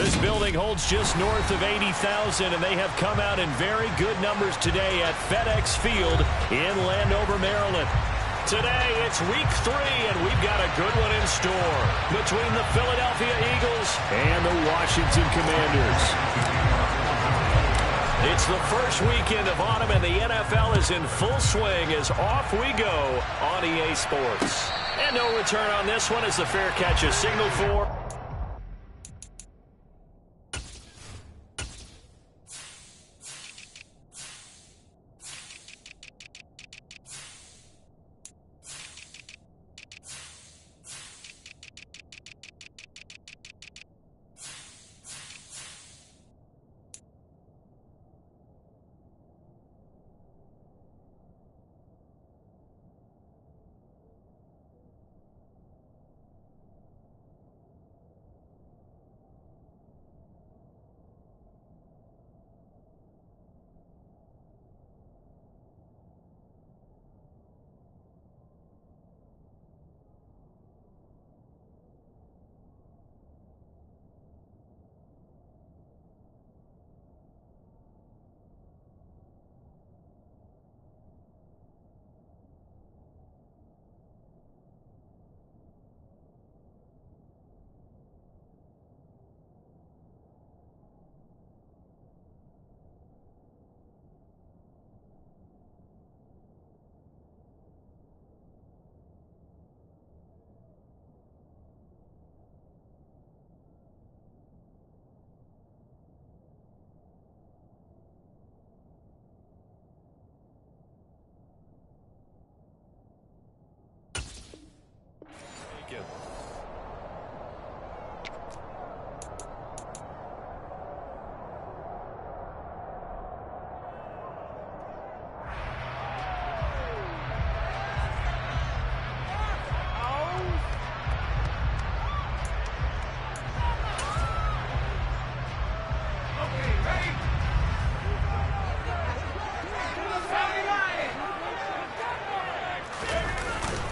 This building holds just north of 80,000, and they have come out in very good numbers today at FedEx Field in Landover, Maryland. Today, it's week 3, and we've got a good one in store between the Philadelphia Eagles and the Washington Commanders. It's the first weekend of autumn, and the NFL is in full swing as off we go on EA Sports. And no return on this one as the fair catch is signaled for.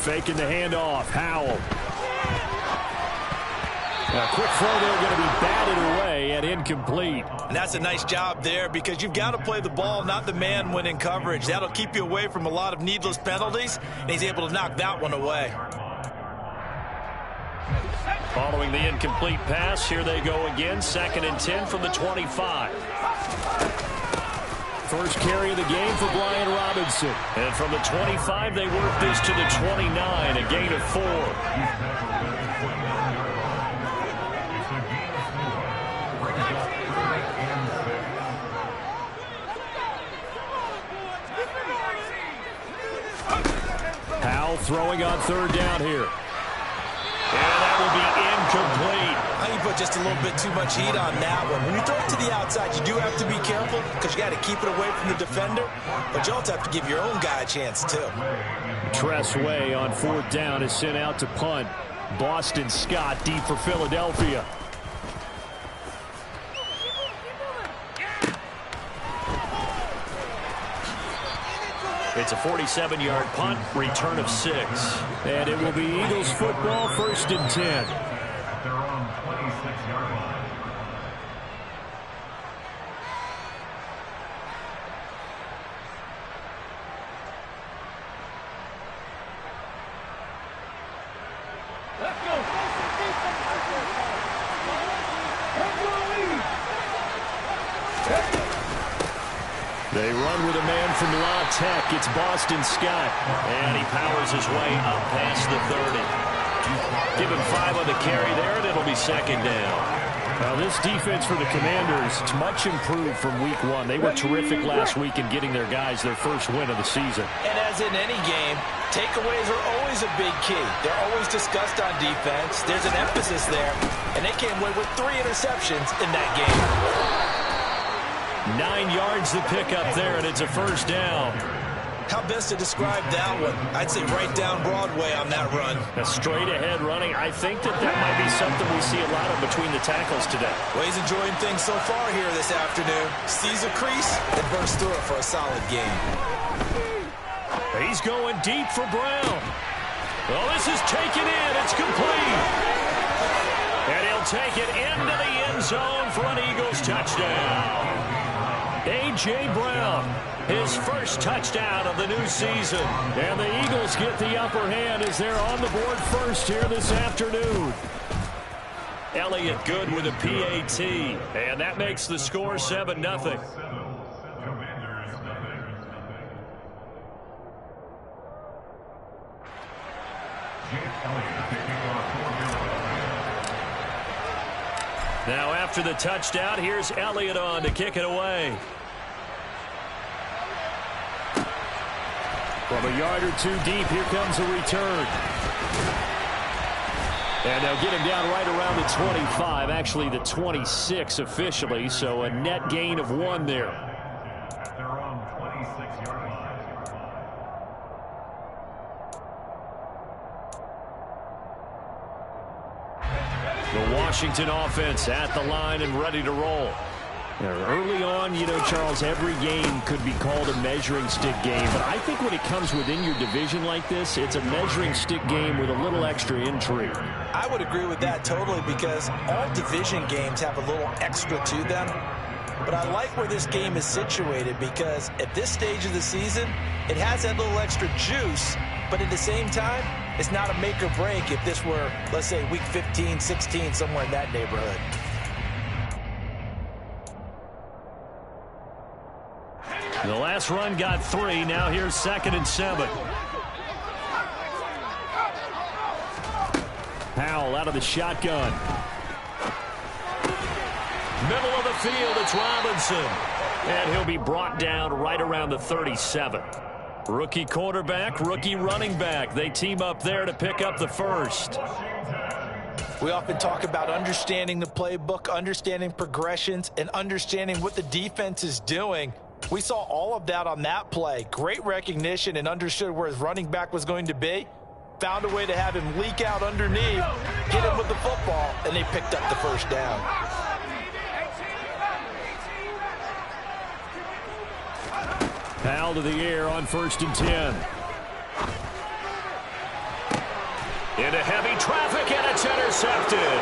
Faking the handoff. Howell. A quick throw there going to be batted away and incomplete. And that's a nice job there because you've got to play the ball, not the man when in coverage. That'll keep you away from a lot of needless penalties, and he's able to knock that one away. Following the incomplete pass, here they go again. 2nd and 10 from the 25. First carry of the game for Brian Robinson. And from the 25, they work this to the 29, a gain of 4. Howell throwing on 3rd down here. And that will be incomplete. I think you put just a little bit too much heat on that one. When you throw it to the outside, you do have to be careful because you got to keep it away from the defender, but you also have to give your own guy a chance too. Tress Way on 4th down is sent out to punt. Boston Scott deep for Philadelphia. It's a 47-yard punt, return of 6. And it will be Eagles football, 1st and 10. They're on 26-yard line. They run with a man from La Tech. It's Boston Scott. And he powers his way up past the 30. Give him 5 on the carry there, and it'll be 2nd down. Now, this defense for the Commanders, it's much improved from week 1. They were terrific last week in getting their guys their first win of the season. And as in any game, takeaways are always a big key. They're always discussed on defense. There's an emphasis there, and they came away with 3 interceptions in that game. 9 yards the pickup there, and it's a 1st down. How best to describe that one? I'd say right down Broadway on that run. A straight-ahead running. I think that might be something we see a lot of between the tackles today. Well, he's enjoying things so far here this afternoon. Sees a crease and bursts through it for a solid game. He's going deep for Brown. Well, this is taken in. It's complete. And he'll will take it into the end zone for an Eagles touchdown. A.J. Brown, his first touchdown of the new season. And the Eagles get the upper hand as they're on the board first here this afternoon. Elliott good with a PAT. And that makes the score 7-0. Now after the touchdown, here's Elliott on to kick it away. From a yard or two deep, here comes a return. And they'll get him down right around the 25, actually the 26 officially, so a net gain of 1 there. At their own 26-yard line. The Washington offense at the line and ready to roll. Early on, you know, Charles, every game could be called a measuring stick game. But I think when it comes within your division like this, it's a measuring stick game with a little extra intrigue. I would agree with that totally because all division games have a little extra to them. But I like where this game is situated because at this stage of the season, it has that little extra juice. But at the same time, it's not a make or break if this were, let's say, week 15, 16, somewhere in that neighborhood. The last run got 3. Now here's 2nd and 7. Powell out of the shotgun. Middle of the field, it's Robinson. And he'll be brought down right around the 37. Rookie quarterback, rookie running back. They team up there to pick up the first. We often talk about understanding the playbook, understanding progressions, and understanding what the defense is doing. We saw all of that on that play. Great recognition and understood where his running back was going to be. Found a way to have him leak out underneath, hit him with the football, and they picked up the first down. Powell to the air on 1st and 10. Into heavy traffic, and it's intercepted.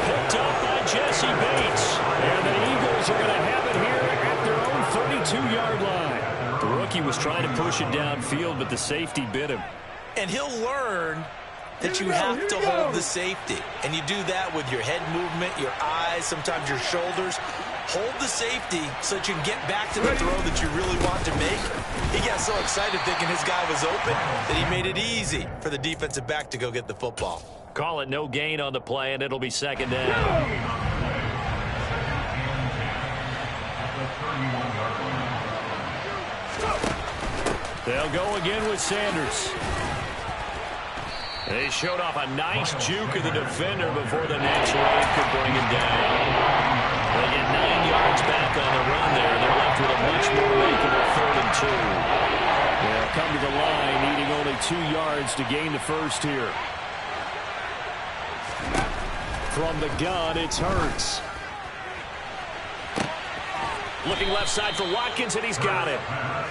Picked up by Jesse Bates. And the Eagles are going to have it here at their own 32-yard line. The rookie was trying to push it downfield, but the safety bit him. And he'll learn that you have to hold the safety. And you do that with your head movement, your eyes, sometimes your shoulders. Hold the safety so that you can get back to the throw that you really want to make. He got so excited thinking his guy was open that he made it easy for the defensive back to go get the football. Call it no gain on the play, and it'll be 2nd down. They'll go again with Sanders. They showed off a nice juke of the defender before the next raid could bring him down. They get 9 yards back on the run there. They're left with a much more makeable 3rd and 2. They'll come to the line, needing only 2 yards to gain the first here. From the gun, it's Hurts. Looking left side for Watkins, and he's got it.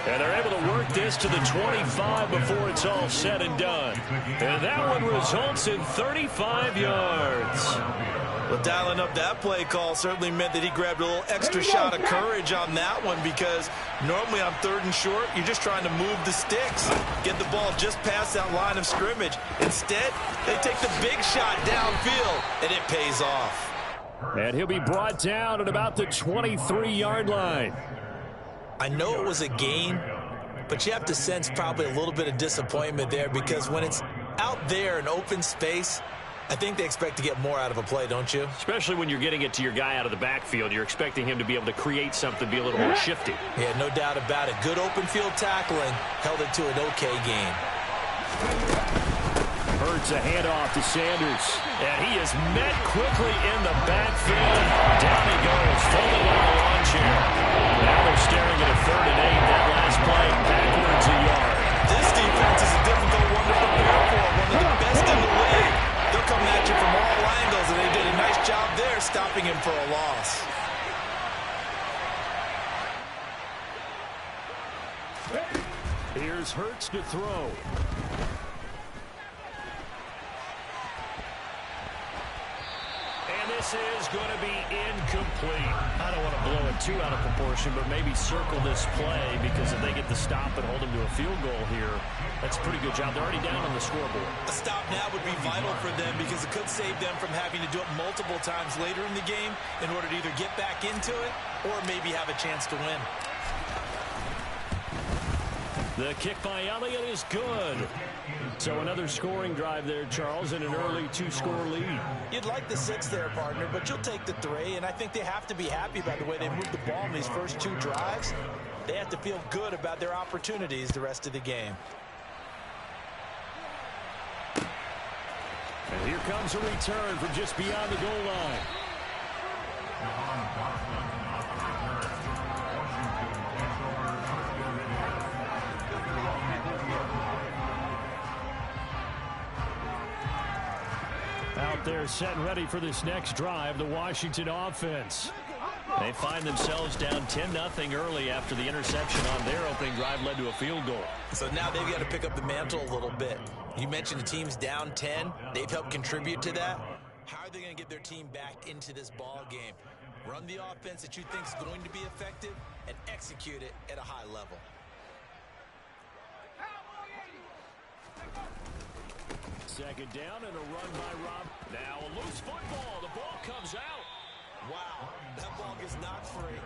And they're able to work this to the 25 before it's all said and done. And that one results in 35 yards. Well, dialing up that play call certainly meant that he grabbed a little extra shot of courage on that one because normally on 3rd and short, you're just trying to move the sticks, get the ball just past that line of scrimmage. Instead, they take the big shot downfield, and it pays off. And he'll be brought down at about the 23-yard line. I know it was a gain, but you have to sense probably a little bit of disappointment there because when it's out there in open space, I think they expect to get more out of a play, don't you? Especially when you're getting it to your guy out of the backfield. You're expecting him to be able to create something, be a little more shifty. Yeah, no doubt about it. Good open field tackling held it to an okay gain. Hurts a handoff to Sanders. And he is met quickly in the backfield. Down he goes, folding on the lawn chair. Now they're staring at a 3rd and 8. That last play backwards a yard. This defense is a difficult one to prepare for. One of the best in the league. They'll come at you from all angles, and they did a nice job there stopping him for a loss. Here's Hurts to throw. And this This is going to be incomplete. I don't want to blow it too out of proportion, but maybe circle this play, because if they get the stop and hold them to a field goal here, that's a pretty good job. They're already down on the scoreboard. A stop now would be vital for them, because it could save them from having to do it multiple times later in the game in order to either get back into it or maybe have a chance to win. The kick by Elliott is good. So another scoring drive there, Charles, and an early 2-score lead. You'd like the 6 there, partner, but you'll take the 3, and I think they have to be happy by the way they moved the ball in these first 2 drives. They have to feel good about their opportunities the rest of the game. And here comes a return from just beyond the goal line. Out there set and ready for this next drive, the Washington offense. They find themselves down 10-0 early after the interception on their opening drive led to a field goal. So now they've got to pick up the mantle a little bit. You mentioned the team's down 10. They've helped contribute to that. How are they going to get their team back into this ball game? Run the offense that you think is going to be effective and execute it at a high level. Second down and a run by Rob. Now a loose football. The ball comes out. Wow, that ball gets knocked free,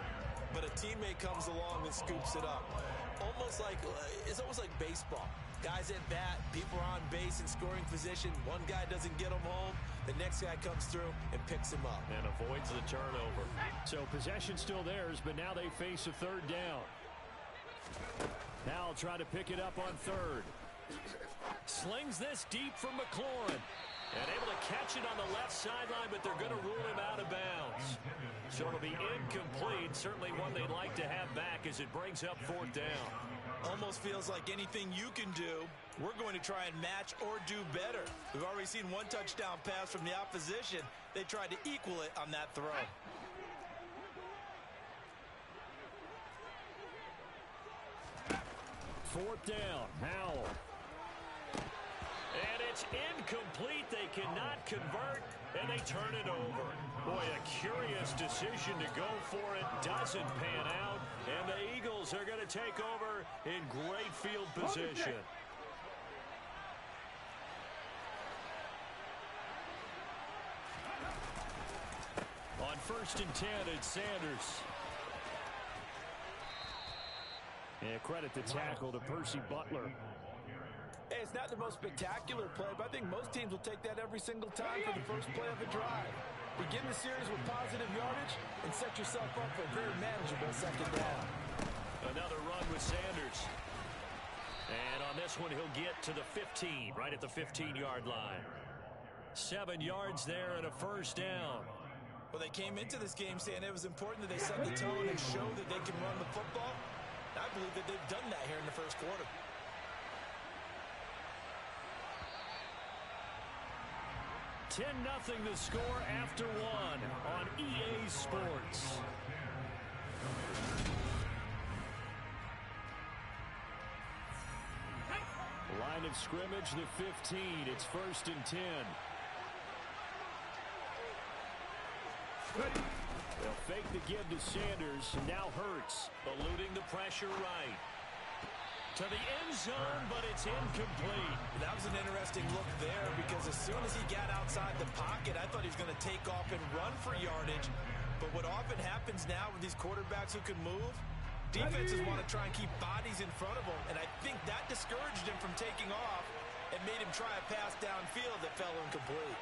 but a teammate comes along and scoops it up. It's almost like baseball. Guys at bat, people are on base in scoring position. One guy doesn't get him home. The next guy comes through and picks him up. And avoids the turnover. So possession still theirs, but now they face a third down. Now try to pick it up on third. Slings this deep from McLaurin. And able to catch it on the left sideline, but they're going to rule him out of bounds. So it'll be incomplete. Certainly one they'd like to have back as it brings up fourth down. Almost feels like anything you can do, we're going to try and match or do better. We've already seen one touchdown pass from the opposition. They tried to equal it on that throw. Fourth down, Howell. And it's incomplete. They cannot convert, and they turn it over. Boy, a curious decision to go for it. Doesn't pan out, and the Eagles are going to take over in great field position. On 1st and 10, it's Sanders. And credit the tackle to Percy Butler. Hey, it's not the most spectacular play, but I think most teams will take that every single time for the first play of a drive. Begin the series with positive yardage and set yourself up for a very manageable second down. Another run with Sanders. And on this one, he'll get to the 15, right at the 15-yard line. 7 yards there and a first down. Well, they came into this game saying it was important that they set the tone and show that they can run the football. I believe that they've done that here in the first quarter. 10-0 the score after 1 on EA Sports. Line of scrimmage, the 15. It's 1st and 10. They'll fake the give to Sanders. Now Hurts, eluding the pressure right. To the end zone, but it's incomplete. That was an interesting look there, because as soon as he got outside the pocket, I thought he was going to take off and run for yardage. But what often happens now with these quarterbacks who can move, defenses want to try and keep bodies in front of them, and I think that discouraged him from taking off and made him try a pass downfield that fell incomplete.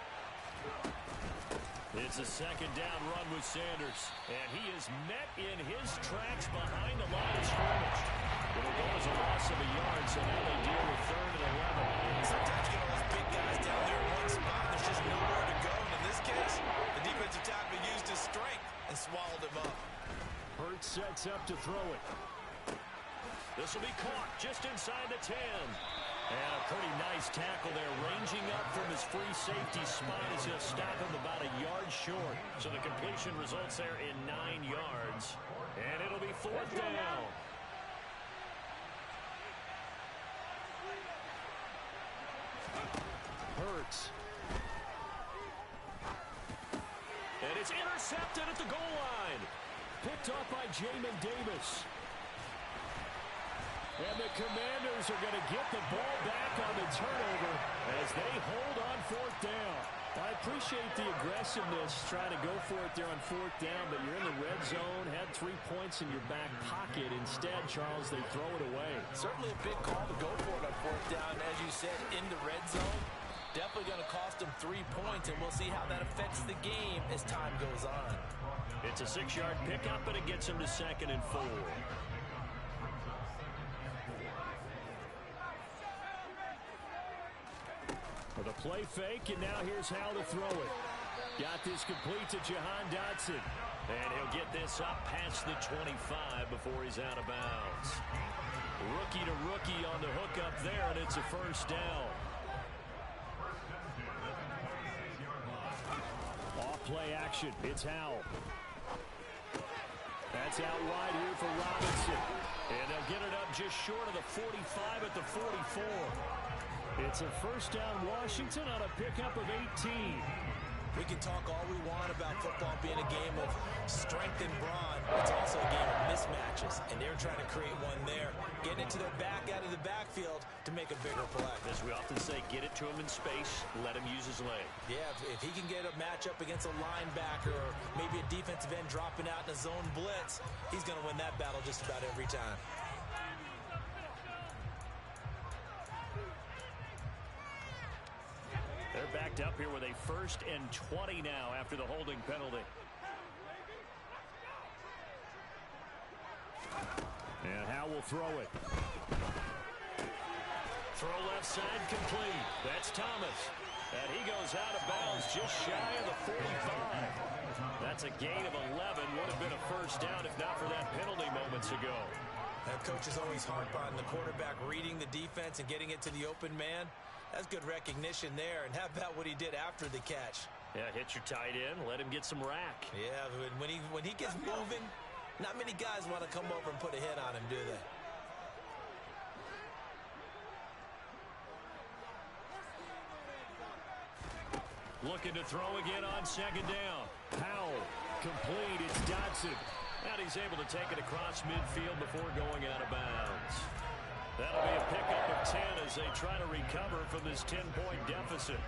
It's a second down run with Sanders, and he is met in his tracks behind the line of scrimmage. It'll go as a loss of a yard, so now they deal with 3rd and 11. Sometimes you get all those big guys down there in one spot, and there's just nowhere to go. And in this case, the defensive tackle used his strength and swallowed him up. Hurts sets up to throw it. This will be caught just inside the 10. And a pretty nice tackle there, ranging up from his free safety spot as he'll stop him about a yard short. So the completion results there in 9 yards. And it'll be 4th down. Hurts. And is intercepted at the goal line. Picked off by Jamin Davis. And the Commanders are going to get the ball back on the turnover as they hold on fourth down. I appreciate the aggressiveness trying to go for it there on fourth down, but you're in the red zone, had 3 points in your back pocket. Instead, Charles, they throw it away. Certainly a big call to go for it on fourth down. As you said, in the red zone, definitely going to cost them 3 points, and we'll see how that affects the game as time goes on. It's a 6-yard pickup, and it gets them to 2nd and 4. With a play fake, and now here's how to throw it. Got this complete to Jahan Dotson. And he'll get this up past the 25 before he's out of bounds. Rookie to rookie on the hook up there, and it's a first down. Off play action. It's Howell. That's out wide here for Robinson. And they'll get it up just short of the 45 at the 44. It's a first down Washington on a pickup of 18. We can talk all we want about football being a game of strength and brawn. It's also a game of mismatches, and they're trying to create one there. Getting it to their back out of the backfield to make a bigger play. As we often say, get it to him in space, let him use his leg. Yeah, if he can get a matchup against a linebacker or maybe a defensive end dropping out in a zone blitz, he's going to win that battle just about every time. They're backed up here with a 1st and 20 now after the holding penalty. And Howe will throw it. Throw left side complete. That's Thomas. And he goes out of bounds just shy of the 45. That's a gain of 11. Would have been a first down if not for that penalty moments ago. That coach is always harp on the quarterback reading the defense and getting it to the open man. That's good recognition there. And how about what he did after the catch? Yeah, hit your tight end, let him get some rack. Yeah, when he gets moving, not many guys want to come over and put a hit on him, do they? Looking to throw again on 2nd down. Powell, complete, it's Dotson. And he's able to take it across midfield before going out of bounds. That'll be a pickup of 10 as they try to recover from this 10-point deficit.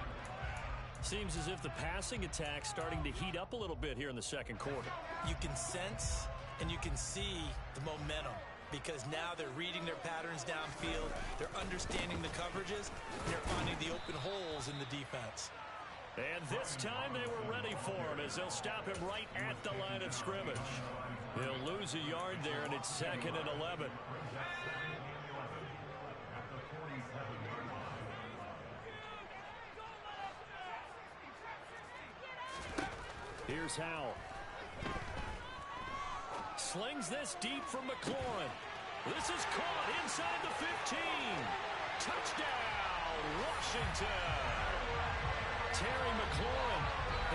Seems as if the passing attack's starting to heat up a little bit here in the second quarter. You can sense and you can see the momentum because now they're reading their patterns downfield, they're understanding the coverages, and they're finding the open holes in the defense. And this time they were ready for him as they'll stop him right at the line of scrimmage. They'll lose a yard there, and it's 2nd and 11. Here's Howell. Slings this deep from McLaurin. This is caught inside the 15. Touchdown, Washington. Terry McLaurin,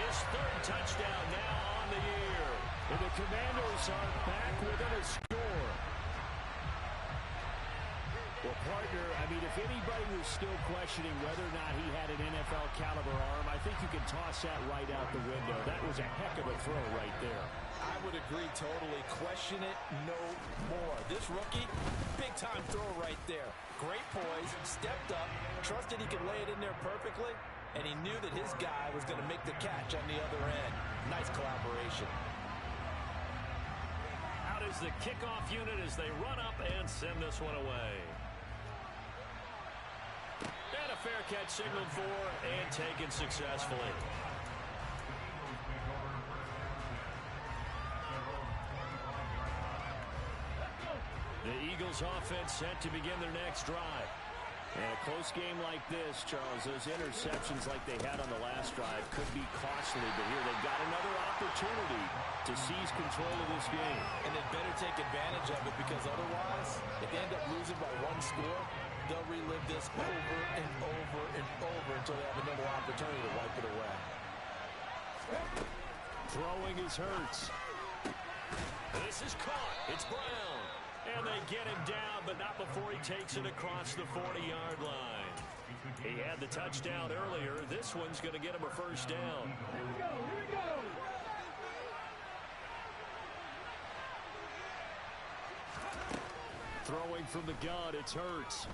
his 3rd touchdown now on the year. And the Commanders are back within a score. Well, partner, I mean, if anybody was still questioning whether or not he had an NFL caliber arm, I think you can toss that right out the window. That was a heck of a throw right there. I would agree totally. Question it no more. This rookie, big-time throw right there. Great poise, stepped up, trusted he could lay it in there perfectly, and he knew that his guy was going to make the catch on the other end. Nice collaboration. Out is the kickoff unit as they run up and send this one away. And a fair catch signaled for and taken successfully. The Eagles offense set to begin their next drive. And a close game like this, Charles, those interceptions like they had on the last drive could be costly. But here they've got another opportunity to seize control of this game. And they'd better take advantage of it because otherwise, if they end up losing by 1 score, they'll relive this over and over and over until they have another opportunity to wipe it away. Throwing is Hurts. This is caught. It's Brown. And they get him down, but not before he takes it across the 40-yard line. He had the touchdown earlier. This one's going to get him a first down. Throwing from the gun, it's Hurts.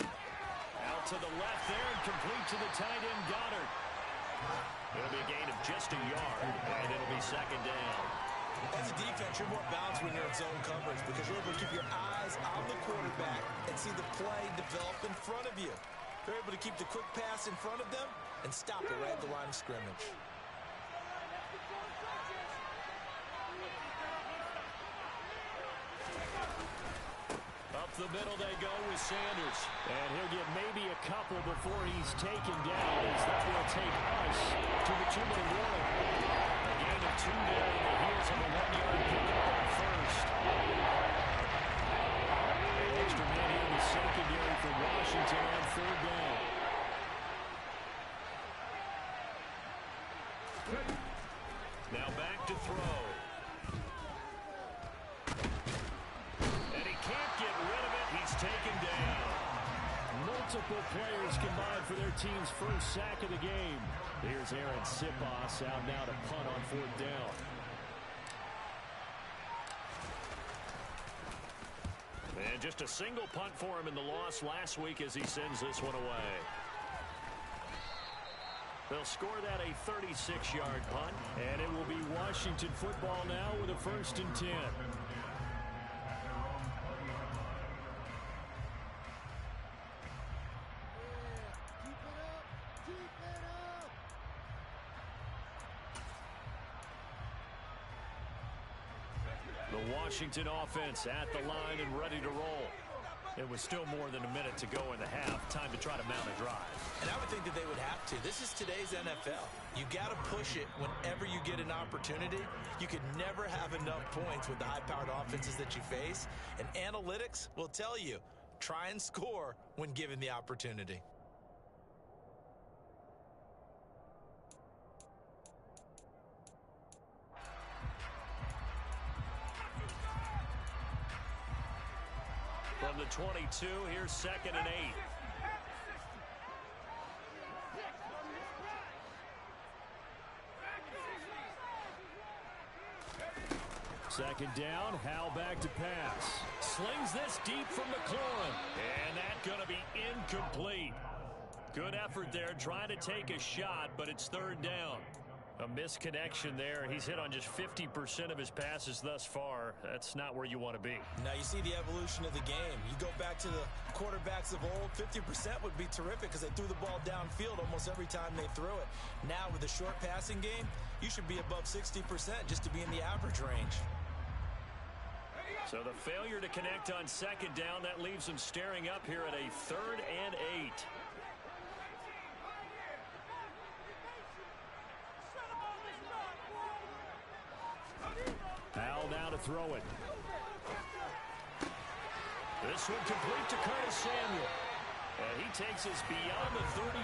Out to the left there and complete to the tight end, Goddard. It'll be a gain of just a yard, and it'll be second down. As a defense, you're more balanced when you're in zone coverage because you're able to keep your eyes on the quarterback and see the play develop in front of you. You're able to keep the quick pass in front of them and stop it right at the line of scrimmage. Up the middle they go with Sanders. And he'll get maybe a couple before he's taken down, as that will take us to the 2-minute warning. A gain of 2 there on the heels of a 1-yard pickup on first. An extra man here in the secondary for Washington on third down. Now back to throw. And he can't get rid of it. He's taken down. Multiple players combined for their team's first sack of the game. Here's Aaron Sipos out now to punt on fourth down. And just a single punt for him in the loss last week as he sends this one away. They'll score that a 36-yard punt, and it will be Washington football now with a 1st and 10. The Washington offense at the line and ready to roll. It was still more than a minute to go in the half. Time to try to mount a drive. And I would think that they would have to. This is today's NFL. You got to push it whenever you get an opportunity. You could never have enough points with the high-powered offenses that you face. And analytics will tell you, try and score when given the opportunity. From the 22, here's 2nd and 8. Second down, Howell back to pass. Slings this deep from McLaurin. And that's going to be incomplete. Good effort there, trying to take a shot, but it's 3rd down. A misconnection there. He's hit on just 50% of his passes thus far. That's not where you want to be. Now you see the evolution of the game. You go back to the quarterbacks of old, 50% would be terrific because they threw the ball downfield almost every time they threw it. Now with the short passing game, you should be above 60% just to be in the average range. So the failure to connect on 2nd down, that leaves them staring up here at a 3rd and 8. Howell now to throw it. This one complete to Curtis Samuel. And he takes us beyond the 35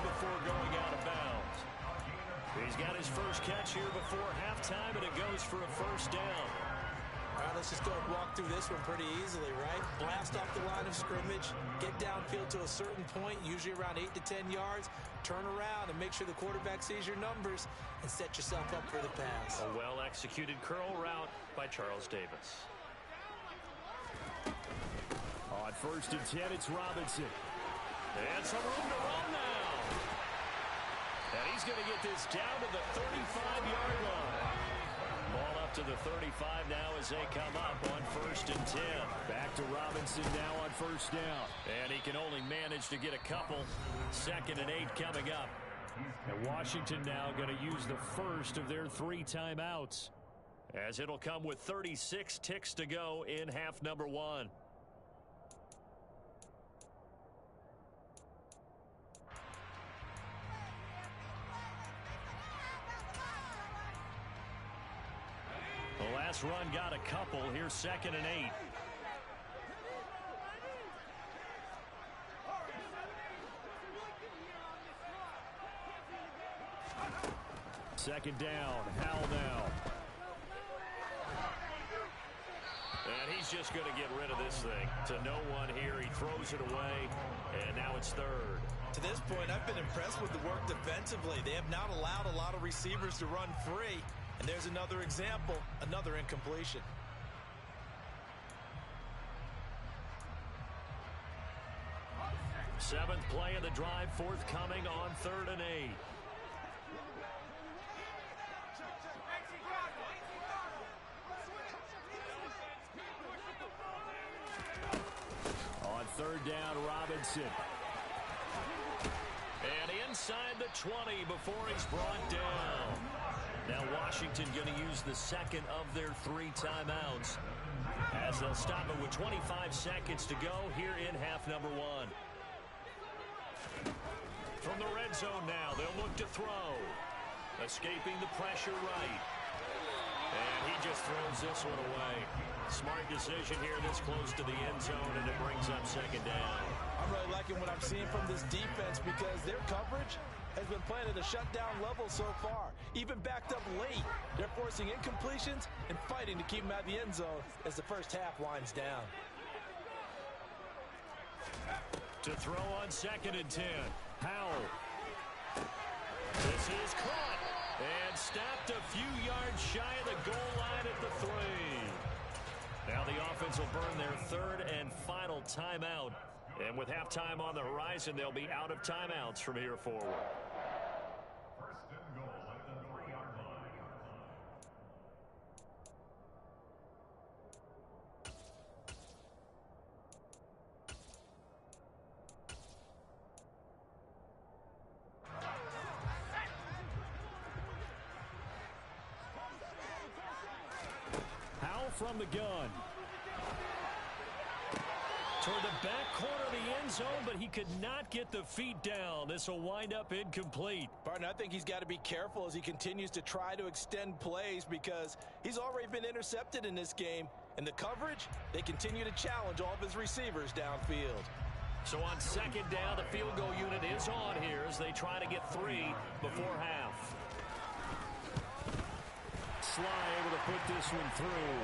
before going out of bounds. He's got his first catch here before halftime, and it goes for a 1st down. All right, let's just go and walk through this one pretty easily, right? Blast off the line of scrimmage, get downfield to a certain point, usually around 8 to 10 yards, turn around and make sure the quarterback sees your numbers and set yourself up for the pass. A well-executed curl route by Charles Davis. On 1st and 10, it's Robinson. And some room to run now. And he's going to get this down to the 35-yard line. Ball up to the 35 now as they come up on 1st and 10. Back to Robinson now on 1st down. And he can only manage to get a couple. 2nd and 8 coming up. And Washington now going to use the first of their 3 timeouts, as it'll come with 36 ticks to go in half number 1. The last run got a couple. Here's 2nd and 8. Second down, Howell now. And he's just going to get rid of this thing. To no one here, he throws it away, and now it's 3rd. To this point, I've been impressed with the work defensively. They have not allowed a lot of receivers to run free. And there's another example, another incompletion. Seventh play of the drive forthcoming on 3rd and 8. On 3rd down, Robinson. And inside the 20 before he's brought down. Now Washington going to use the second of their 3 timeouts as they'll stop it with 25 seconds to go here in half number 1. From the red zone now, they'll look to throw. Escaping the pressure right. And he just throws this one away. Smart decision here this close to the end zone, and it brings up 2nd down. I'm really liking what I'm seeing from this defense because their coverage has been playing at a shutdown level so far. Even backed up late, they're forcing incompletions and fighting to keep them out of the end zone as the first half winds down. To throw on 2nd and 10. Howell. This is caught and stopped a few yards shy of the goal line at the 3. Now the offense will burn their 3rd and final timeout. And with halftime on the horizon, they'll be out of timeouts from here forward. First and goal at the 3-yard line. Howell from the gun. Toward the back corner of the end zone, but he could not get the feet down. This will wind up incomplete. Barton, I think he's got to be careful as he continues to try to extend plays because he's already been intercepted in this game. And the coverage, they continue to challenge all of his receivers downfield. So on 2nd down, the field goal unit is on here as they try to get 3 before half. Sly able to put this one through.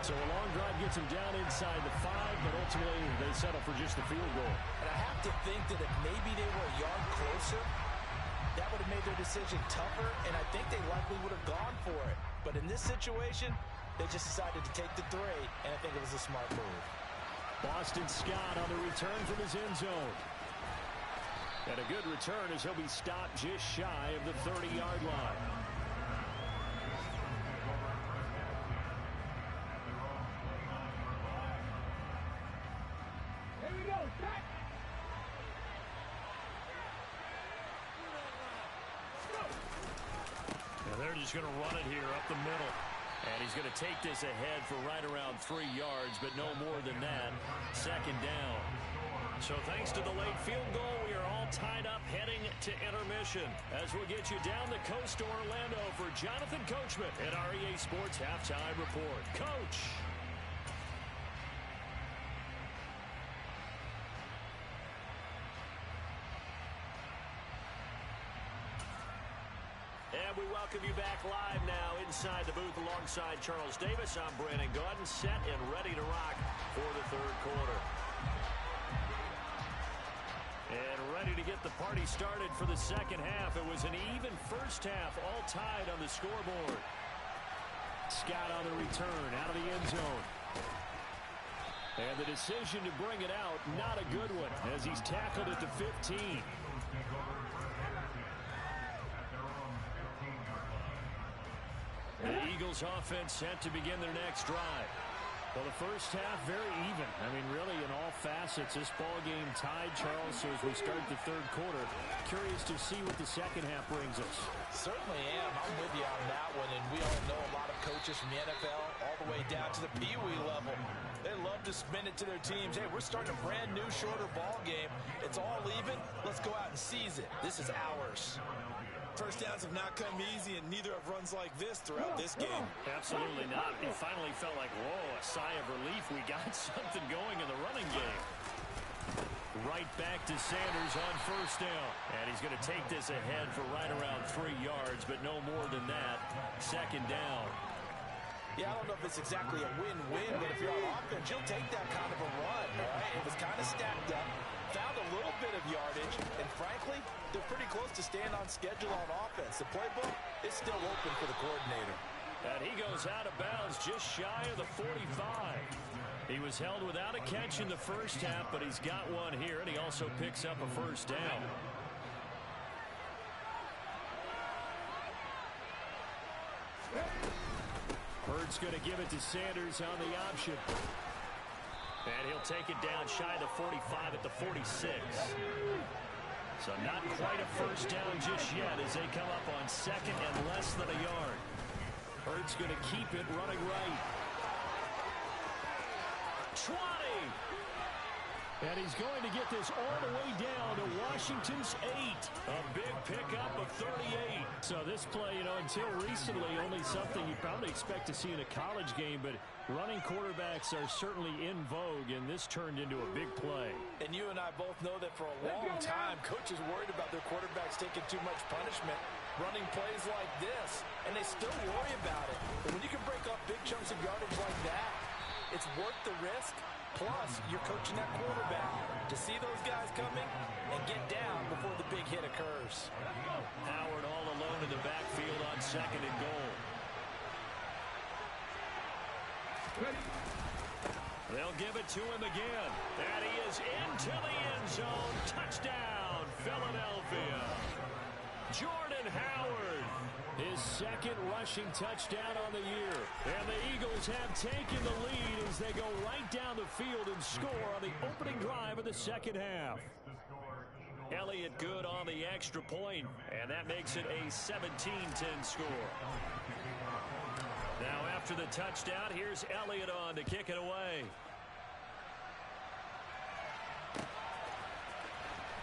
So a long drive gets him down inside the 5, but ultimately they settle for just the field goal. And I have to think that if maybe they were a yard closer, that would have made their decision tougher, and I think they likely would have gone for it. But in this situation, they just decided to take the 3, and I think it was a smart move. Boston Scott on the return from his end zone. And a good return as he'll be stopped just shy of the 30-yard line. They're just going to run it here up the middle. And he's going to take this ahead for right around 3 yards, but no more than that. 2nd down. So thanks to the late field goal, we are all tied up heading to intermission. As we'll get you down the coast to Orlando for Jonathan Coachman at our EA Sports Halftime Report. Coach. And we welcome you back live now inside the booth alongside Charles Davis. I'm Brandon Gaudin, set and ready to rock for the 3rd quarter. And ready to get the party started for the 2nd half. It was an even first half, all tied on the scoreboard. Scott on the return, out of the end zone. And the decision to bring it out, not a good one, as he's tackled at the 15. The Eagles offense set to begin their next drive. Well, the first half very even. I mean, really in all facets, this ball game tied, Charles. So as we start the 3rd quarter, curious to see what the 2nd half brings us. Certainly am. I'm with you on that one. And we all know a lot of coaches from the NFL all the way down to the Pee Wee level. They love to spin it to their teams. Hey, we're starting a brand new, shorter ball game. It's all even. Let's go out and seize it. This is ours. First downs have not come easy, and neither have runs like this throughout this game. Absolutely not. It finally felt like, whoa, a sigh of relief. We got something going in the running game. Right back to Sanders on 1st down. And he's going to take this ahead for right around 3 yards, but no more than that. 2nd down. Yeah, I don't know if it's exactly a win-win, but if you're on offense, you'll take that kind of a run, all right? It was kind of stacked up, found a little bit of yardage, and frankly, they're pretty close to staying on schedule on offense. The playbook is still open for the coordinator. And he goes out of bounds just shy of the 45. He was held without a catch in the first half, but he's got one here, and he also picks up a first down. Hurd's going to give it to Sanders on the option. And he'll take it down shy of the 45 at the 46. So not quite a first down just yet as they come up on second and less than a yard. Hurd's going to keep it running right. 20. And he's going to get this all the way down to Washington's 8. A big pickup of 38. So this play, until recently, only something you probably expect to see in a college game, but running quarterbacks are certainly in vogue, and this turned into a big play. And you and I both know that for a long time, coaches worried about their quarterbacks taking too much punishment, running plays like this, and they still worry about it. But when you can break up big chunks of yardage like that, it's worth the risk. Plus, you're coaching that quarterback to see those guys coming and get down before the big hit occurs. Howard all alone in the backfield on second and goal. They'll give it to him again. And he is into the end zone. Touchdown, Philadelphia. Jordan Howard, his second rushing touchdown on the year. And the Eagles have taken the lead as they go right down the field and score on the opening drive of the second half. Elliott good on the extra point, and that makes it a 17-10 score. Now after the touchdown, here's Elliott on to kick it away.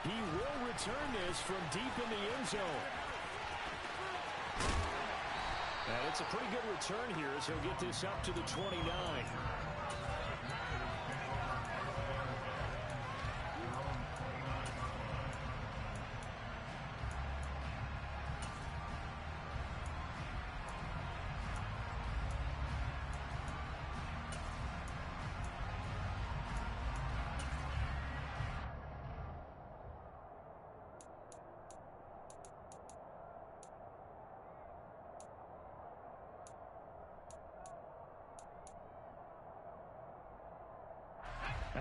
He will return this from deep in the end zone. And it's a pretty good return here as he'll get this up to the 29.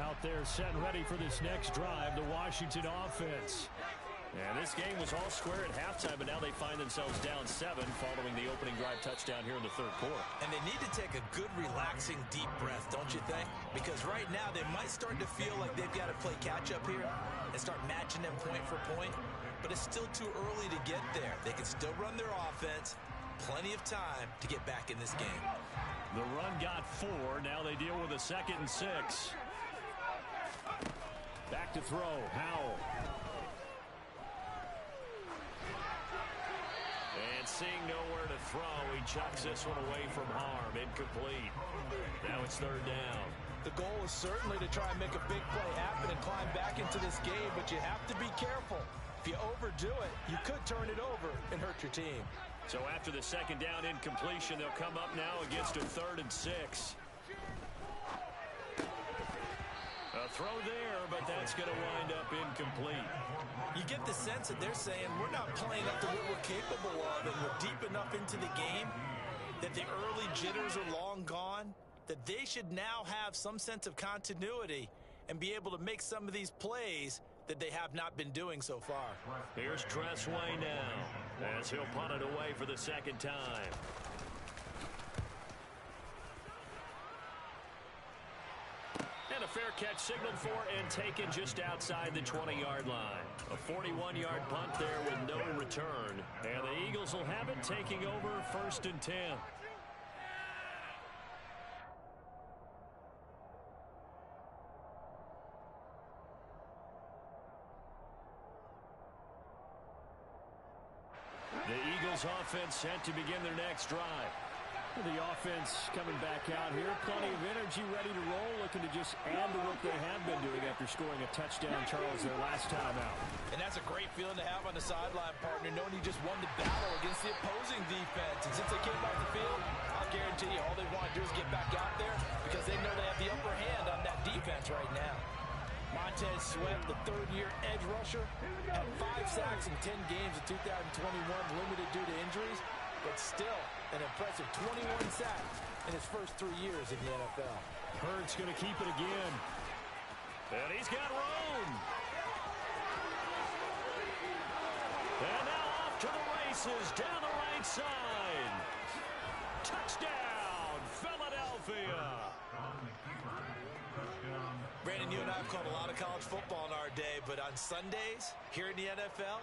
Out there set and ready for this next drive, the Washington offense. And this game was all square at halftime, but now they find themselves down 7 following the opening drive touchdown here in the third quarter. And they need to take a good, relaxing, deep breath, don't you think? Because right now they might start to feel like they've got to play catch-up here and start matching them point for point. But it's still too early to get there. They can still run their offense. Plenty of time to get back in this game. The run got 4. Now they deal with a 2nd and 6. Back to throw, Howell. And seeing nowhere to throw, he chucks this one away from harm. Incomplete. Now it's third down. The goal is certainly to try and make a big play happen and climb back into this game, but you have to be careful. If you overdo it, you could turn it over and hurt your team. So after the second down incompletion, they'll come up now against a 3rd and 6. A throw there, but that's going to wind up incomplete. You get the sense that they're saying we're not playing up to what we're capable of, and we're deep enough into the game that the early jitters are long gone, that they should now have some sense of continuity and be able to make some of these plays that they have not been doing so far. Here's Tressway now as he'll punt it away for the second time. And a fair catch signaled for and taken just outside the 20-yard line. A 41-yard punt there with no return. And the Eagles will have it, taking over 1st and 10. The Eagles offense set to begin their next drive. The offense coming back out here. Plenty of energy, ready to roll, looking to just add to what they have been doing after scoring a touchdown, Charles, their last time out. And that's a great feeling to have on the sideline, partner, knowing you just won the battle against the opposing defense. And since they came off the field, I'll guarantee you all they want to do is get back out there because they know they have the upper hand on that defense right now. Montez Sweat, the third-year edge rusher, had 5 sacks in 10 games in 2021, limited due to injuries, but still An impressive 21 sacks in his first 3 years in the NFL. Hurts going to keep it again. And he's got room. And now off to the races down the right side. Touchdown, Philadelphia. Brandon, you and I have called a lot of college football in our day, but on Sundays here in the NFL,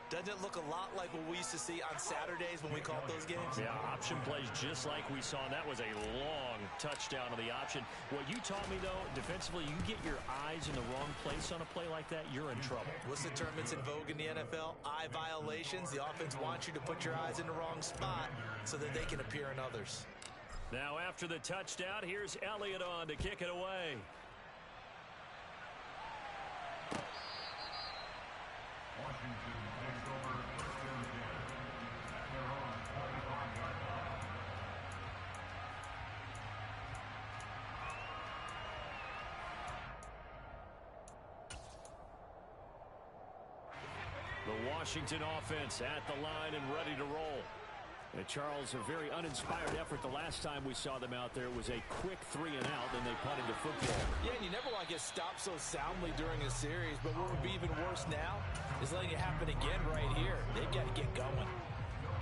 doesn't it look a lot like what we used to see on Saturdays when we called those games? Yeah, option plays just like we saw, and that was a long touchdown on the option. What you taught me, though, defensively, you get your eyes in the wrong place on a play like that, you're in trouble. What's the term that's in vogue in the NFL? Eye violations. The offense wants you to put your eyes in the wrong spot so that they can appear in others. Now, after the touchdown, here's Elliott on to kick it away. Washington takes over first and 10 at their own 45-yard line. The Washington offense at the line and ready to roll. And Charles, a very uninspired effort the last time we saw them out there. It was a quick 3 and out, then they punted the football. Yeah, and you never want to get stopped so soundly during a series, but what would be even worse now is letting it happen again right here. They've got to get going.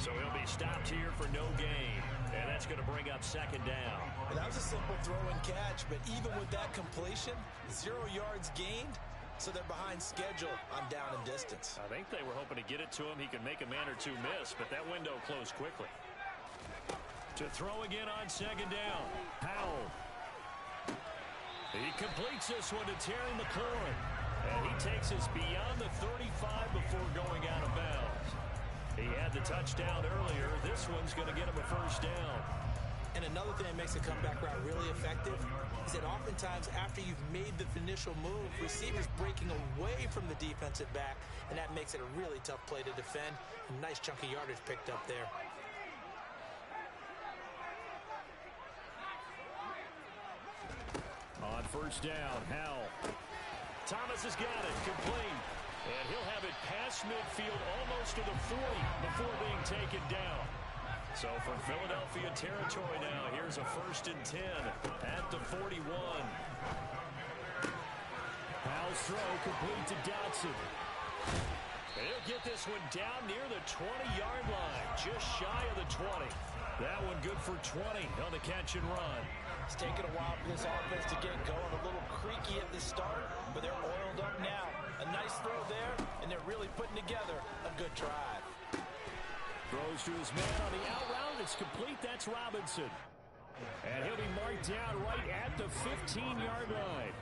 So he'll be stopped here for no gain, and that's going to bring up second down. And that was a simple throw and catch, but even with that completion, 0 yards gained, so they're behind schedule on down and distance. I think they were hoping to get it to him. He could make a man or two miss, but that window closed quickly. To throw again on second down. Powell. He completes this one to Terry McLaurin. And he takes us beyond the 35 before going out of bounds. He had the touchdown earlier. This one's going to get him a first down. And another thing that makes a comeback route really effective is that oftentimes after you've made the initial move, receivers breaking away from the defensive back, and that makes it a really tough play to defend. A nice chunk of yardage picked up there. On first down, Howell. Thomas has got it, complete. And he'll have it past midfield almost to the 40 before being taken down. So from Philadelphia territory now, here's a first and 10 at the 41. Howell's throw complete to Dotson. And he'll get this one down near the 20-yard line, just shy of the 20. That one good for 20 on the catch and run. It's taken a while for this offense to get going. A little creaky at the start, but they're oiled up now. A nice throw there, and they're really putting together a good drive. Throws to his man on the out route. It's complete. That's Robinson. And he'll be marked down right at the 15-yard line.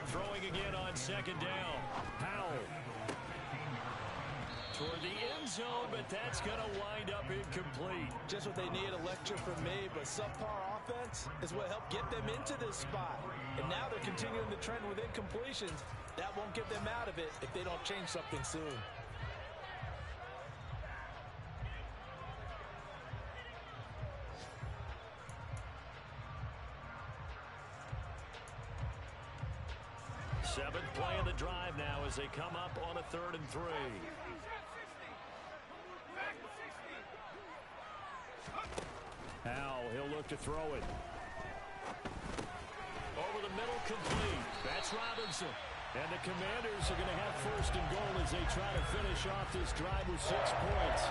Throwing again on second down. Powell. Toward the end zone, but that's going to wind up incomplete. Just what they need, a lecture from me, but subpar offense is what helped get them into this spot. And now they're continuing the trend with incompletions. That won't get them out of it if they don't change something soon. Seventh play of the drive now as they come up on a 3rd and 3. Howell, he'll look to throw it. Over the middle, complete. That's Robinson. And the Commanders are going to have first and goal as they try to finish off this drive with 6 points.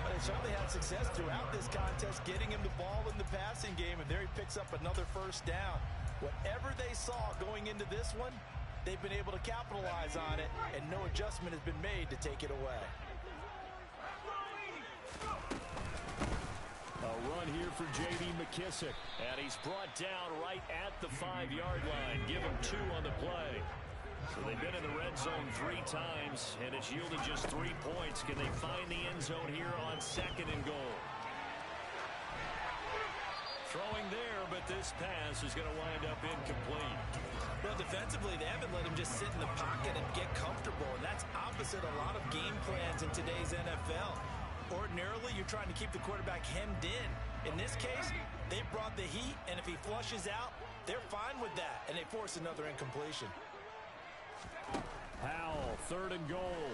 But they certainly had success throughout this contest, getting him the ball in the passing game, and there he picks up another first down. Whatever they saw going into this one, they've been able to capitalize on it, and no adjustment has been made to take it away. A run here for J.D. McKissick, and he's brought down right at the 5-yard line. Give him 2 on the play. So they've been in the red zone 3 times, and it's yielded just 3 points. Can they find the end zone here on 2nd and goal? Throwing there, but this pass is going to wind up incomplete. Well, defensively, they haven't let him just sit in the pocket and get comfortable, and that's opposite a lot of game plans in today's NFL. Ordinarily, you're trying to keep the quarterback hemmed in. In this case, they brought the heat, and if he flushes out, they're fine with that, and they force another incompletion. Howell, 3rd and goal.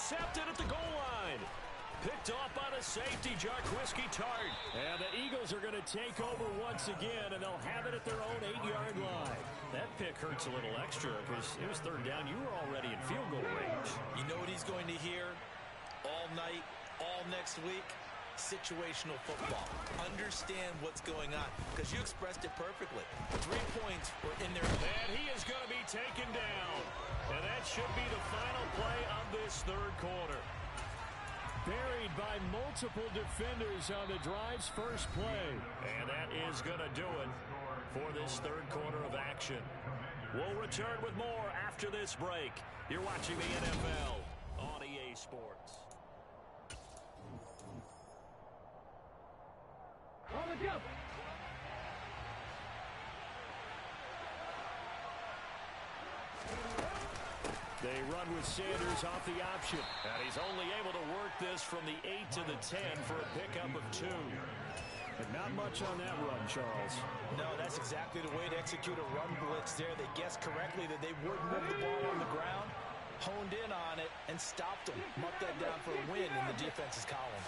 intercepted at the goal line. Picked off by the safety, Jarquiski Tart. And the Eagles are going to take over once again, and they'll have it at their own 8-yard line. That pick hurts a little extra because it was third down. You were already in field goal range. You know what he's going to hear all night, all next week? Situational football. Understand what's going on, because you expressed it perfectly. 3 points were in there. And he is going to be taken down. And that should be the final play of this third quarter. Buried by multiple defenders on the drive's first play. And that is going to do it for this third quarter of action. We'll return with more after this break. You're watching the NFL on EA Sports. On the jump. They run with Sanders off the option. And he's only able to work this from the 8 to the 10 for a pickup of 2. But not much on that run, Charles. No, that's exactly the way to execute a run blitz there. They guessed correctly that they would move the ball on the ground, honed in on it, and stopped them. Marked that down for a win in the defense's column.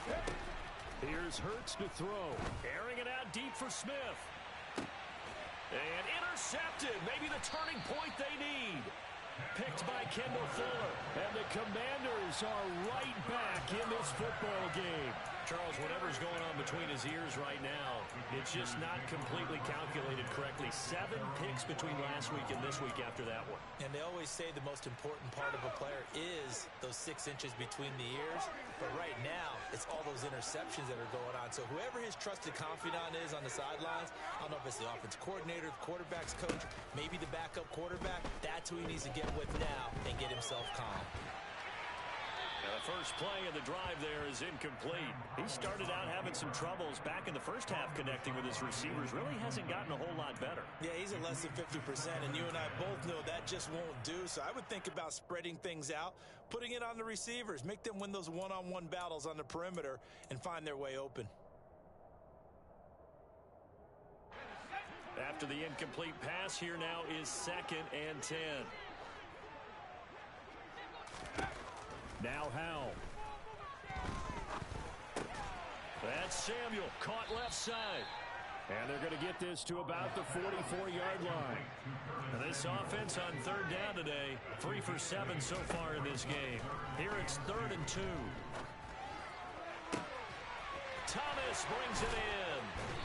Here's Hurts to throw. Airing it out deep for Smith. And intercepted. Maybe the turning point they need. Picked by Kendall Fuller. And the Commanders are right back in this football game. Charles, whatever's going on between his ears right now, it's just not completely calculated correctly. 7 picks between last week and this week after that one. And they always say the most important part of a player is those 6 inches between the ears. But right now, it's all those interceptions that are going on. So whoever his trusted confidant is on the sidelines, I don't know if it's the offense coordinator, the quarterback's coach, maybe the backup quarterback, that's who he needs to get with now and get himself calm. Now the first play of the drive there is incomplete. He started out having some troubles back in the first half connecting with his receivers. Really hasn't gotten a whole lot better. Yeah, he's at less than 50%, and you and I both know that just won't do. So I would think about spreading things out, putting it on the receivers, make them win those one-on-one battles on the perimeter and find their way open. After the incomplete pass, here now is 2nd and 10. Now Howell. That's Samuel, caught left side. And they're going to get this to about the 44-yard line. And this offense on third down today, 3 for 7 so far in this game. Here it's 3rd and 2. Thomas brings it in.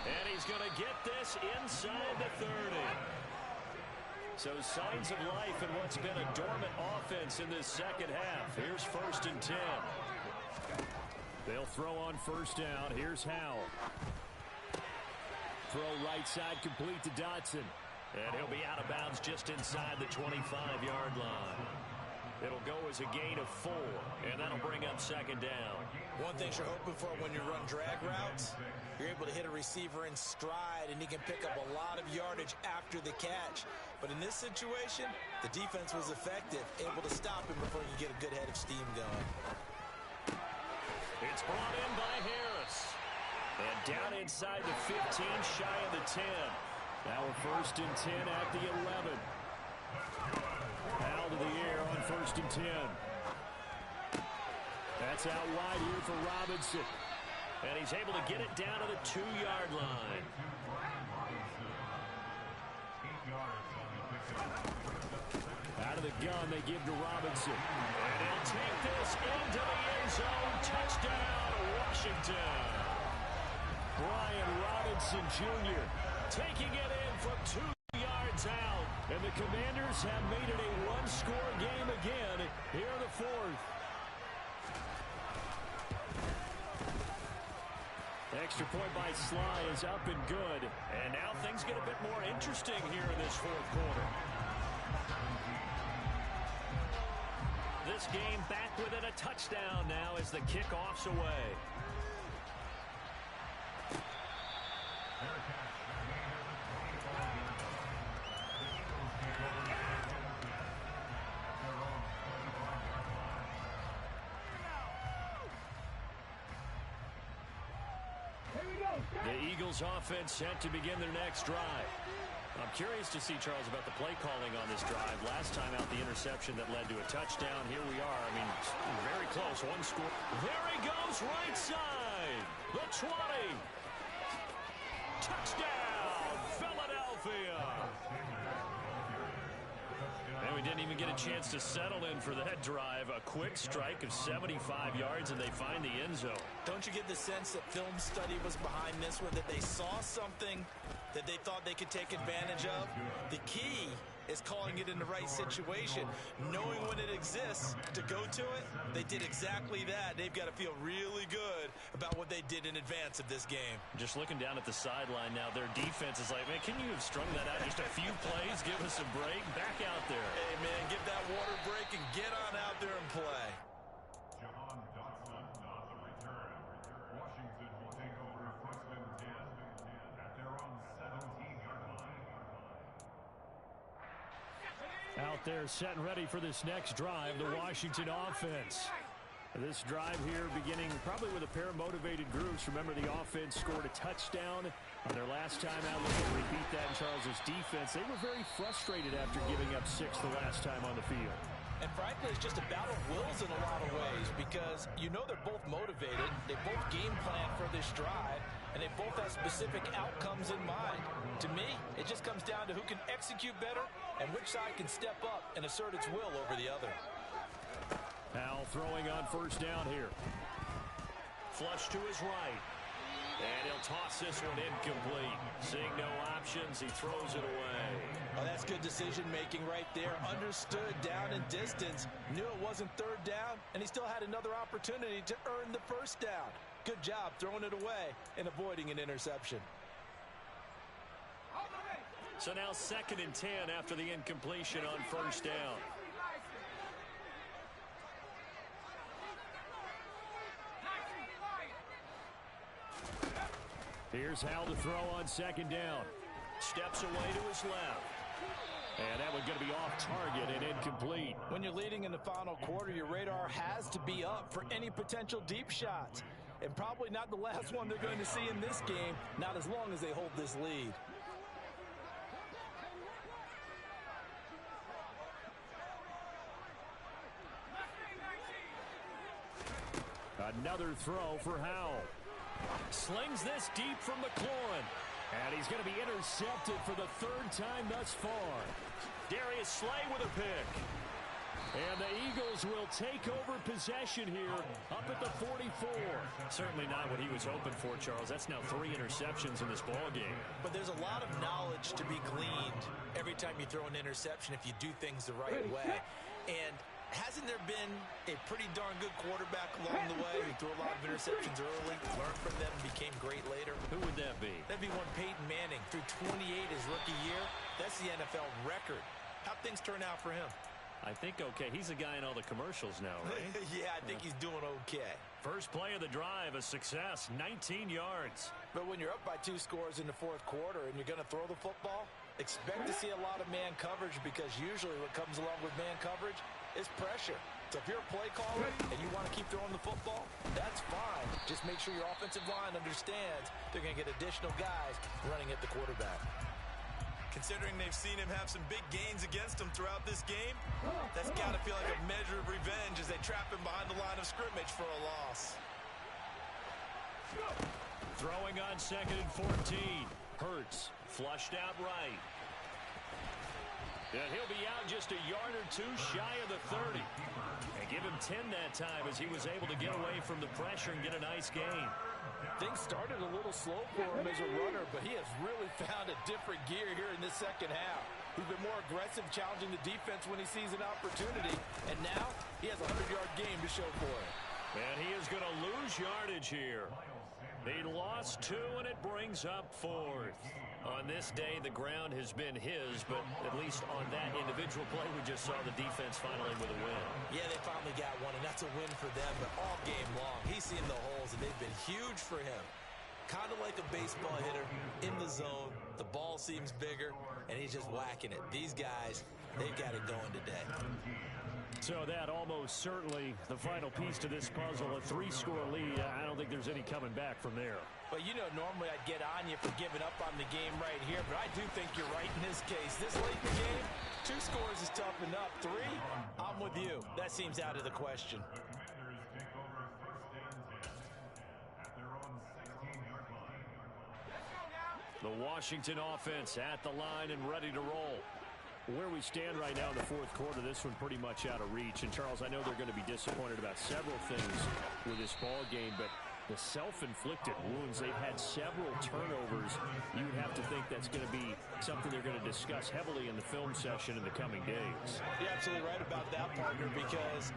And he's going to get this inside the 30. So signs of life in what's been a dormant offense in this second half. Here's 1st and 10. They'll throw on first down. Here's Howell. Throw right side complete to Dotson. And he'll be out of bounds just inside the 25-yard line. It'll go as a gain of 4, and that'll bring up 2nd down. One thing you're hoping for when you run drag routes, you're able to hit a receiver in stride, and he can pick up a lot of yardage after the catch. But in this situation, the defense was effective, able to stop him before you get a good head of steam going. It's brought in by Harris. And down inside the 15, shy of the 10. Now a 1st and 10 at the 11. Out of the air on 1st and 10. That's out wide here for Robinson. And he's able to get it down to the 2-yard line. Out of the gun, they give to Robinson. And he'll take this into the end zone. Touchdown, Washington. Brian Robinson Jr. taking it in from 2 yards out. And the Commanders have made it a one-score game again here in the 4th. Extra point by Sly is up and good. And now things get a bit more interesting here in this 4th quarter. This game back within a touchdown now as the kickoff's away. The Eagles offense set to begin their next drive. I'm curious to see, Charles, about the play calling on this drive. Last time out, the interception that led to a touchdown. Here we are. I mean, very close. One score. There he goes, right side. The 20. Touchdown, Philadelphia. And we didn't even get a chance to settle in for that drive. A quick strike of 75 yards, and they find the end zone. Don't you get the sense that film study was behind this one, that they saw something that they thought they could take advantage of? The key is calling it in the right situation, knowing when it exists to go to it. They did exactly that. They've got to feel really good about what they did in advance of this game. Just looking down at the sideline now, their defense is like, man, can you have strung that out just a few plays? Give us a break. Back out there. Hey, man, give that water break and get on out there and play. Jahan Dotson on the return. Washington will take over first and 10 at their own 17-yard line. Out there set and ready for this next drive, the Washington offense. This drive here beginning probably with a pair of motivated groups. Remember, the offense scored a touchdown on their last time out. Looking to repeat that in Charles's defense. They were very frustrated after giving up 6 the last time on the field. And frankly, it's just a battle of wills in a lot of ways, because you know they're both motivated. They both game plan for this drive, and they both have specific outcomes in mind. To me, it just comes down to who can execute better and which side can step up and assert its will over the other. Now throwing on first down here. Flush to his right. And he'll toss this one incomplete. Seeing no options, he throws it away. Oh, that's good decision-making right there. Understood down and distance. Knew it wasn't third down, and he still had another opportunity to earn the first down. Good job throwing it away and avoiding an interception. So now 2nd and 10 after the incompletion on first down. Here's Hal to throw on 2nd down. Steps away to his left. And that one's going to be off target and incomplete. When you're leading in the final quarter, your radar has to be up for any potential deep shots. And probably not the last one they're going to see in this game, not as long as they hold this lead. Another throw for Howell. Slings this deep from McLaurin. And he's going to be intercepted for the 3rd time thus far. Darius Slay with a pick. And the Eagles will take over possession here up at the 44. Certainly not what he was hoping for, Charles. That's now 3 interceptions in this ball game. But there's a lot of knowledge to be gleaned every time you throw an interception if you do things the right way. And hasn't there been a pretty darn good quarterback along the way who threw a lot of interceptions early, learned from them, and became great later? Who would that be? That'd be one Peyton Manning. Threw 28 his rookie year. That's the NFL record. How'd things turn out for him? I think okay. He's a guy in all the commercials now, right? Yeah, I think he's doing okay. First play of the drive, a success, 19 yards. But when you're up by 2 scores in the 4th quarter and you're going to throw the football, expect to see a lot of man coverage, because usually what comes along with man coverage is pressure. So if you're a play caller and you want to keep throwing the football, that's fine. Just make sure your offensive line understands they're going to get additional guys running at the quarterback. Considering they've seen him have some big gains against them throughout this game, that's got to feel like a measure of revenge as they trap him behind the line of scrimmage for a loss. Throwing on 2nd and 14. Hurts flushed out right. And he'll be out just a yard or 2 shy of the 30. And give him 10 that time as he was able to get away from the pressure and get a nice gain. Things started a little slow for him as a runner, but he has really found a different gear here in this 2nd half. He's been more aggressive, challenging the defense when he sees an opportunity. And now he has a 100-yard game to show for it. And he is going to lose yardage here. He lost 2, and it brings up 4th. On this day, the ground has been his, but at least on that individual play, we just saw the defense finally with a win. Yeah, they finally got one, and that's a win for them, but all game long, he's seen the holes, and they've been huge for him. Kind of like a baseball hitter in the zone. The ball seems bigger, and he's just whacking it. These guys, they've got it going today. So that almost certainly the final piece to this puzzle, a 3-score lead. I don't think there's any coming back from there. Well, you know, normally I'd get on you for giving up on the game right here, but I do think you're right in this case. This late in the game, 2 scores is tough enough. 3, I'm with you. That seems out of the question. The Commanders take over first and 10 at their own 16-yard line. The Washington offense at the line and ready to roll. Where we stand right now in the fourth quarter, this one pretty much out of reach. And, Charles, I know they're going to be disappointed about several things with this ball game, but the self-inflicted wounds, they've had several turnovers. You would have to think that's going to be something they're going to discuss heavily in the film session in the coming days. You're absolutely right about that, partner, because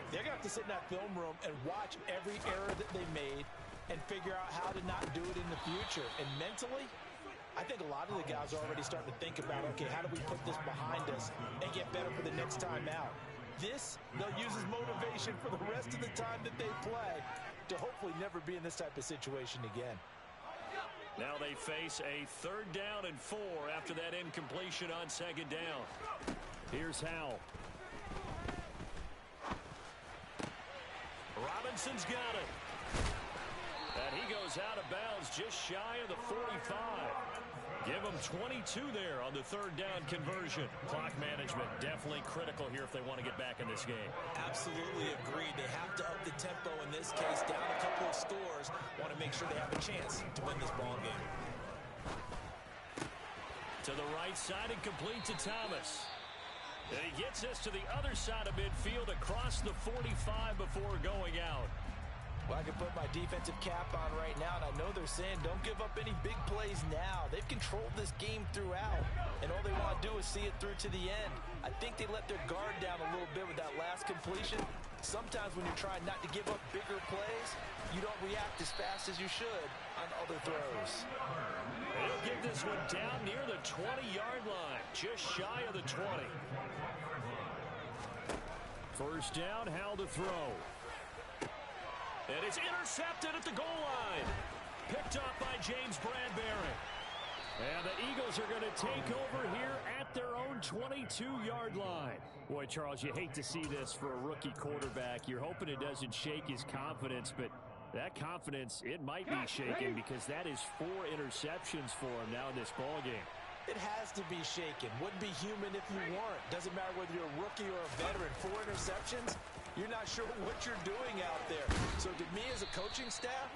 they're going to have to sit in that film room and watch every error that they made and figure out how to not do it in the future. And mentally, I think a lot of the guys are already starting to think about, okay, how do we put this behind us and get better for the next time out? This, they'll use as motivation for the rest of the time that they play to hopefully never be in this type of situation again. Now they face a 3rd down and 4 after that incompletion on 2nd down. Here's Howell. Robinson's got it. And he goes out of bounds just shy of the 45. Give them 22 there on the 3rd down conversion. Clock management definitely critical here if they want to get back in this game. Absolutely agreed. They have to up the tempo in this case, down a couple of scores. Want to make sure they have a chance to win this ball game. To the right side and complete to Thomas. And he gets us to the other side of midfield across the 45 before going out. Well, I can put my defensive cap on right now, and I know they're saying don't give up any big plays now. They've controlled this game throughout, and all they want to do is see it through to the end. I think they let their guard down a little bit with that last completion. Sometimes when you're trying not to give up bigger plays, you don't react as fast as you should on other throws. He'll get this one down near the 20-yard line, just shy of the 20. First down, Howell to throw. And it's intercepted at the goal line. Picked up by James Bradbury. And the Eagles are going to take over here at their own 22-yard line. Boy, Charles, you hate to see this for a rookie quarterback. You're hoping it doesn't shake his confidence, but that confidence, it might be shaken because that is 4 interceptions for him now in this ballgame. It has to be shaken. Wouldn't be human if you weren't. Doesn't matter whether you're a rookie or a veteran. 4 interceptions, you're not sure what you're doing out there. So to me as a coaching staff,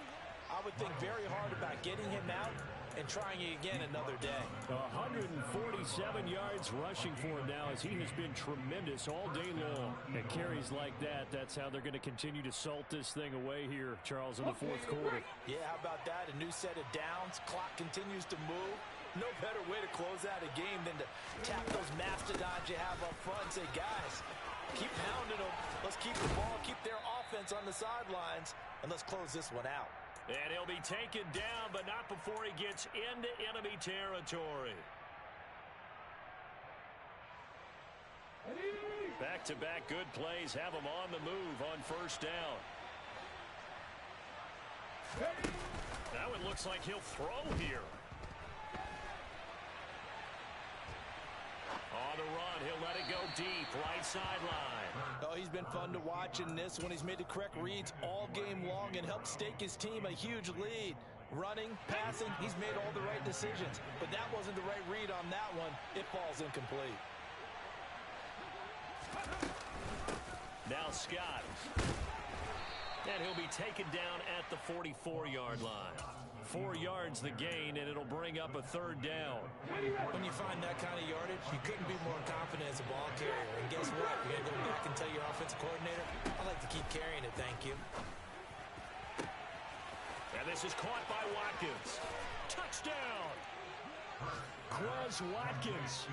I would think very hard about getting him out and trying it again another day. 147 yards rushing for him now as he has been tremendous all day long. And carries like that, that's how they're going to continue to salt this thing away here, Charles, in the fourth quarter. Yeah, how about that? A new set of downs. Clock continues to move. No better way to close out a game than to tap those mastodons you have up front and say, guys, keep pounding them. Let's keep the ball, keep their offense on the sidelines, and let's close this one out. And he'll be taken down, but not before he gets into enemy territory. Back-to-back good plays have him on the move on first down. Now it looks like he'll throw here. On the run, he'll let it go deep, right sideline. Oh, he's been fun to watch in this one. He's made the correct reads all game long and helped stake his team a huge lead. Running, passing, he's made all the right decisions. But that wasn't the right read on that one. It falls incomplete. Now Scott. And he'll be taken down at the 44-yard line. 4 yards the gain, and it'll bring up a 3rd down. When you find that kind of yardage, you couldn't be more confident as a ball carrier. And guess what? You're going to go back and tell your offensive coordinator, I'd like to keep carrying it, thank you. And this is caught by Watkins. Touchdown! Quez Watkins,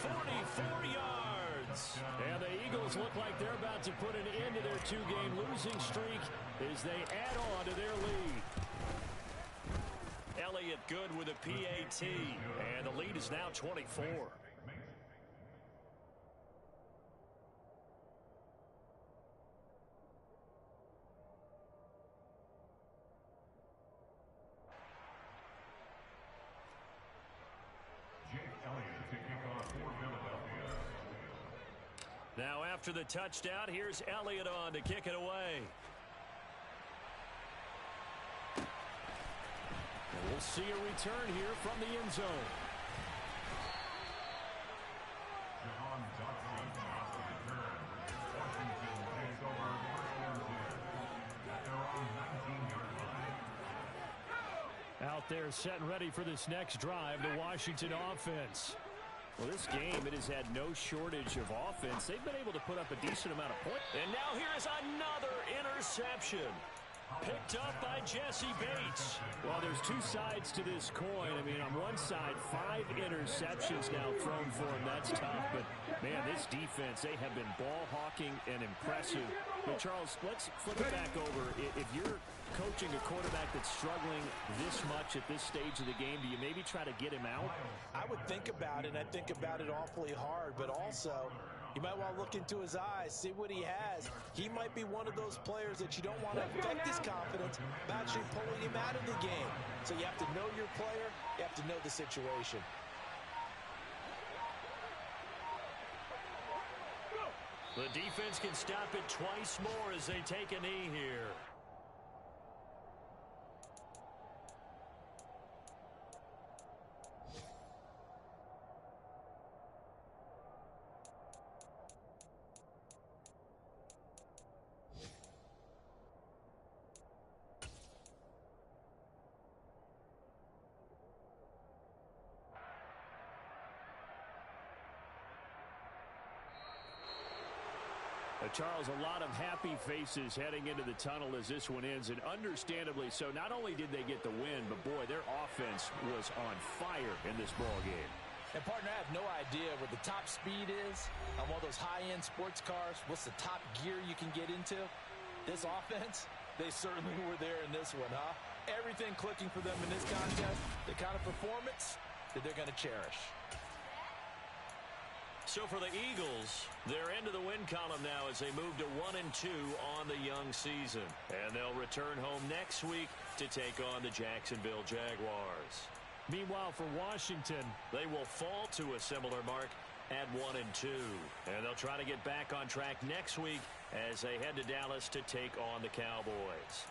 44 yards. And the Eagles look like they're about to put an end to their 2-game losing streak as they add on to their lead. Elliott good with a PAT, and the lead is now 24. Now after the touchdown, here's Elliott on to kick it away. And we'll see a return here from the end zone. Out there set and ready for this next drive, the Washington offense. Well, this game, it has had no shortage of offense. They've been able to put up a decent amount of points. And now here is another interception. Picked up by Jesse Bates. Well, there's two sides to this coin. I mean, on one side, 5 interceptions now thrown for him. That's tough. But, man, this defense, they have been ball hawking and impressive. But, Charles, let's flip it back over. If you're coaching a quarterback that's struggling this much at this stage of the game, do you maybe try to get him out? I would think about it, and I think about it awfully hard. But also, you might want to look into his eyes, see what he has. He might be one of those players that you don't want to affect his confidence by actually pulling him out of the game. So you have to know your player. You have to know the situation. The defense can stop it twice more as they take a knee here. Charles, a lot of happy faces heading into the tunnel as this one ends, and understandably so. Not only did they get the win, but, boy, their offense was on fire in this ball game. And, partner, I have no idea what the top speed is on one of those high-end sports cars. What's the top gear you can get into? This offense, they certainly were there in this one, huh? Everything clicking for them in this contest, the kind of performance that they're going to cherish. So for the Eagles, they're into the win column now as they move to 1-2 on the young season. And they'll return home next week to take on the Jacksonville Jaguars. Meanwhile, for Washington, they will fall to a similar mark at 1-2. And they'll try to get back on track next week as they head to Dallas to take on the Cowboys.